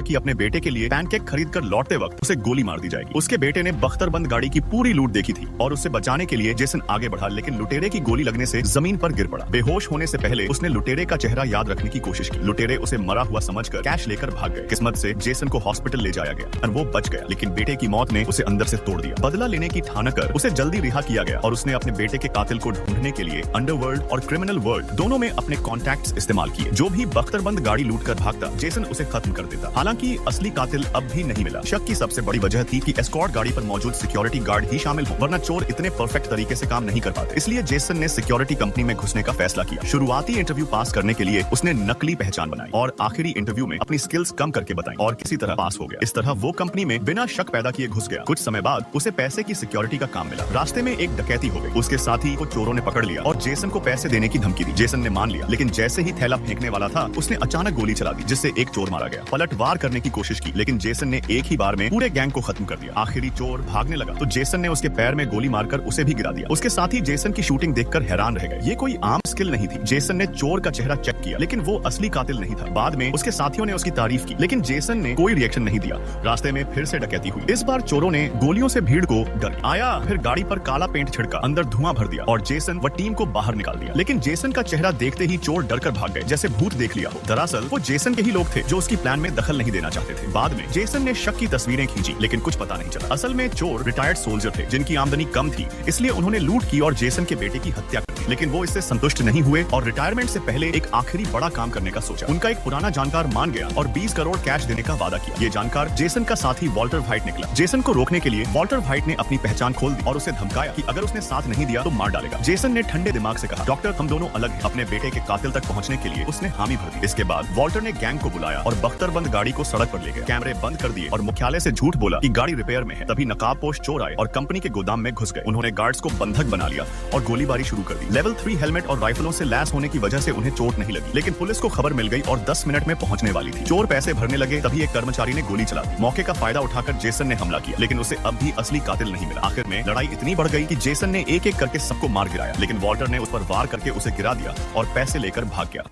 कि अपने बेटे के लिए पैनकेक खरीद कर लौटते वक्त उसे गोली मार दी जाएगी। उसके बेटे ने बख्तरबंद गाड़ी की पूरी लूट देखी थी और उसे बचाने के लिए जेसन आगे बढ़ा, लेकिन लुटेरे की गोली लगने से जमीन पर गिर पड़ा। बेहोश होने से पहले उसने लुटेरे का चेहरा याद रखने की कोशिश की। लुटेरे उसे मरा हुआ समझकर कैश लेकर भाग गए। किस्मत से जेसन को हॉस्पिटल ले जाया गया और वो बच गया, लेकिन बेटे की मौत ने उसे अंदर से तोड़ दिया। बदला लेने की ठान कर उसे जल्दी रिहा किया गया और उसने अपने बेटे के कातिल को ढूंढने के लिए अंडरवर्ल्ड और क्रिमिनल वर्ल्ड दोनों में अपने कॉन्टैक्ट्स इस्तेमाल किए। जो भी बख्तरबंद गाड़ी लूट कर भागता, जेसन उसे खत्म कर देता। हालांकि असली कातिल अब भी नहीं मिला। शक की सबसे बड़ी वजह थी कि एस्कॉर्ट गाड़ी पर मौजूद सिक्योरिटी गार्ड ही शामिल हो, वरना चोर इतने परफेक्ट तरीके से काम नहीं कर पाते। इसलिए जेसन ने सिक्योरिटी कंपनी में घुसने का फैसला किया। शुरुआती इंटरव्यू पास करने के लिए उसने नकली पहचान बनाई और आखिरी इंटरव्यू में अपनी स्किल्स कम करके बताई और किसी तरह पास हो गया। इस तरह वो कंपनी में बिना शक पैदा किए घुस गया। कुछ समय बाद उसे पैसे की सिक्योरिटी का काम मिला। रास्ते में एक डकैती हो गई। उसके साथी को चोरों ने पकड़ लिया और जेसन को पैसे देने की धमकी दी। जेसन ने मान लिया, लेकिन जैसे ही थैला फेंकने वाला था उसने अचानक गोली चला दी, जिससे एक चोर मारा गया। पलटवार करने की कोशिश की, लेकिन जेसन ने एक ही बार में पूरे गैंग को खत्म कर दिया। आखिरी चोर भागने लगा तो जेसन ने उसके पैर में गोली मारकर उसे भी गिरा दिया। उसके साथी जेसन की शूटिंग देखकर हैरान रह गए। ये कोई आम स्किल नहीं थी। जेसन ने चोर का चेहरा चेक किया, लेकिन वो असली कातिल नहीं था। बाद में उसके साथियों ने उसकी तारीफ की, लेकिन जेसन ने कोई रिएक्शन नहीं दिया। रास्ते में फिर से डकैती हुई। इस बार चोरों ने गोलियों से भीड़ को डर आया, फिर गाड़ी पर काला पेंट छिड़का, अंदर धुआं भर दिया और जेसन व टीम को बाहर निकाल दिया। लेकिन जेसन का चेहरा देखते ही चोर डरकर भाग गए, जैसे भूत देख लिया हो। दरअसल वो जेसन के ही लोग थे जो उसकी प्लान में दखल नहीं देना चाहते थे। बाद में जेसन ने शक की तस्वीरें खींची, लेकिन कुछ पता नहीं चला। असल में चोर रिटायर्ड सोल्जर थे जिनकी आमदनी कम थी, इसलिए उन्होंने लूट की और जेसन के बेटे की हत्या कर दी। लेकिन वो इससे संतुष्ट नहीं हुए और रिटायरमेंट से पहले एक आखिरी बड़ा काम करने का सोचा। उनका एक पुराना जानकार मान गया और 20 करोड़ कैश देने का वादा किया। ये जानकार जेसन का साथी वॉल्टर व्हाइट निकला। जेसन को रोकने के लिए वॉल्टर व्हाइट ने अपनी पहचान खोल दी और उसे धमकाया कि अगर उसने साथ नहीं दिया तो मार डालेगा। जेसन ने ठंडे दिमाग से कहा, डॉक्टर हम दोनों अलग हैं। अपने बेटे के कातिल तक पहुंचने के लिए उसने हामी भर दी। इसके बाद वॉल्टर ने गैंग को बुलाया और बख्तरबंद गाड़ी को सड़क पर ले गया। कैमरे बंद कर दिए और मुख्यालय से झूठ बोला कि गाड़ी रिपेयर में है। तभी नकाबपोश चोर आए और कंपनी के गोदाम में घुस गए। उन्होंने गार्ड्स को बंधक बना लिया और गोलीबारी शुरू कर दी। लेवल 3 हेलमेट और राइफलों से लैस होने की वजह से उन्हें चोट नहीं लगी, लेकिन पुलिस को खबर मिल गई और 10 मिनट में पहुंचने वाली थी। चोर पैसे भरने लगे, तभी एक कर्मचारी ने गोली चला दी। मौके का फायदा उठाकर जेसन ने हमला किया, लेकिन उसे अब भी असली कातिल नहीं मिला। आखिर में लड़ाई इतनी बढ़ गई कि जेसन ने एक एक करके सबको मार गिराया, लेकिन वॉल्टर ने उस पर वार करके उसे गिरा दिया और पैसे लेकर भाग गया।